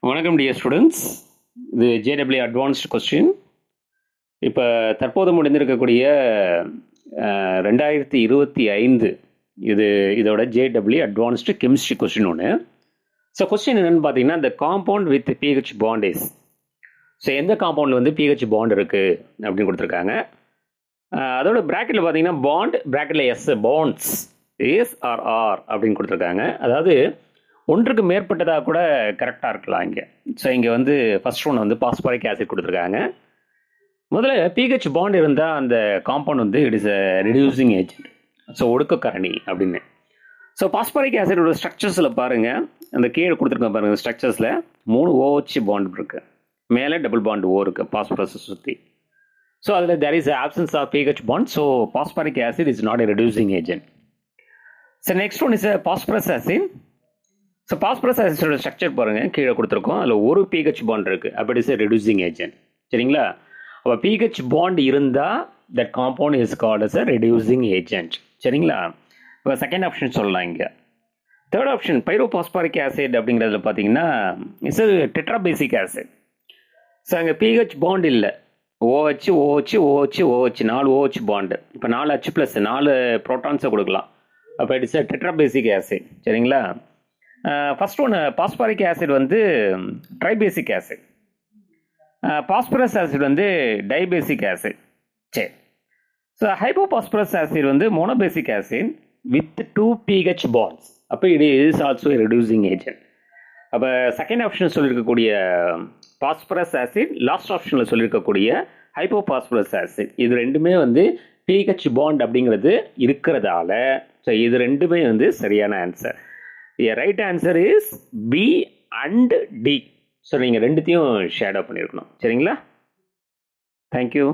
வணக்கம் dear students. இது JW advanced question. இப்போ தற்போது முடிந்திருக்கக்கூடிய 2025 இதோட ஜேடபிள்யூ அட்வான்ஸ்டு கெமிஸ்ட்ரி கொஸ்டின் ஒன்று. ஸோ கொஸ்டின் என்னென்னு பார்த்தீங்கன்னா, இந்த compound with PH bond is. So எந்த காம்பவுண்டில் வந்து பிஹெச் பாண்ட் இருக்குது அப்படின்னு கொடுத்துருக்காங்க. அதோட ப்ராக்கெட்டில் பார்த்தீங்கன்னா பாண்ட் ப்ராக்கெட்டில் எஸ் பாண்ட்ஸ் இஸ் ஆர் அப்படின்னு கொடுத்துருக்காங்க. அதாவது ஒன்றுக்கு மேற்பட்டதாக கூட கரெக்டாக இருக்கலாம் இங்கே. ஸோ இங்கே வந்து ஃபஸ்ட் ஒன்று வந்து பாஸ்பாரிக் ஆசிட் கொடுத்துருக்காங்க. முதல்ல பிஹெச் பாண்ட் இருந்தால் அந்த காம்பவுண்ட் வந்து it is a reducing agent. So ஒடுக்கக்காரணி அப்படின்னு. ஸோ பாஸ்பாரிக் ஆசிடோட ஸ்ட்ரக்சர்ஸில் பாருங்கள், அந்த கீழே கொடுத்துருக்க பாருங்கள், ஸ்ட்ரக்சர்ஸில் 3 OH பாண்ட் இருக்குது, மேலே டபுள் பாண்ட் ஓ இருக்குது பாஸ்பரஸை சுற்றி. ஸோ அதில் there is absence of PH bond. So phosphoric acid is not a reducing agent. So next one is phosphorous acid. So phosphorous ஆசிடோட ஸ்ட்ரக்சர் பாருங்கள், கீழே கொடுத்துருக்கோம். அதில் ஒரு பிஹெச் பாண்ட் இருக்குது, அப்படி இஸ் ரெடியூசிங் ஏஜென்ட். சரிங்களா? அப்போ பிஹெச் பாண்ட் இருந்தால் that compound is called as a reducing agent. சரிங்களா? இப்போ செகண்ட் ஆப்ஷன் சொல்லலாம். இங்கே தேர்ட் ஆப்ஷன் பைரோபாஸ்பாரிக் ஆசிட் அப்படிங்கிறதுல பார்த்தீங்கன்னா இட்ஸ் டெட்ராபேசிக் ஆசிட். ஸோ அங்கே பிஹெச் பாண்ட் இல்லை, OH OH OH OH 4 OH bond. இப்போ 4 H ப்ளஸ் 4 ப்ரோட்டான்ஸை கொடுக்கலாம். அப்போ இட்ஸ் டெட்ராபேசிக் ஆசிட். சரிங்களா? ஃபர்ஸ்ட் ஒன்று பாஸ்பாரிக் ஆசிட் வந்து ட்ரைபேசிக் ஆசிட், பாஸ்பரஸ் ஆசிட் வந்து டைபேசிக் ஆசிட். சரி. ஸோ ஹைப்போபாஸ்பரஸ் ஆசிட் வந்து monobasic acid with 2 pH bonds. அப்போ it is also reducing agent. அப்போ செகண்ட் ஆப்ஷன் சொல்லியிருக்கக்கூடிய பாஸ்பரஸ் ஆசிட், லாஸ்ட் ஆப்ஷனில் சொல்லியிருக்கக்கூடிய ஹைப்போபாஸ்பரஸ் ஆசிட், இது ரெண்டுமே வந்து pH பாண்ட் அப்படிங்கிறது இருக்கிறதால ஸோ இது ரெண்டுமே வந்து சரியான answer. The right answer is B and D. So நீங்கள் ரெண்டுத்தையும் ஷேடோ பண்ணியிருக்கணும். சரிங்களா? தேங்க்யூ.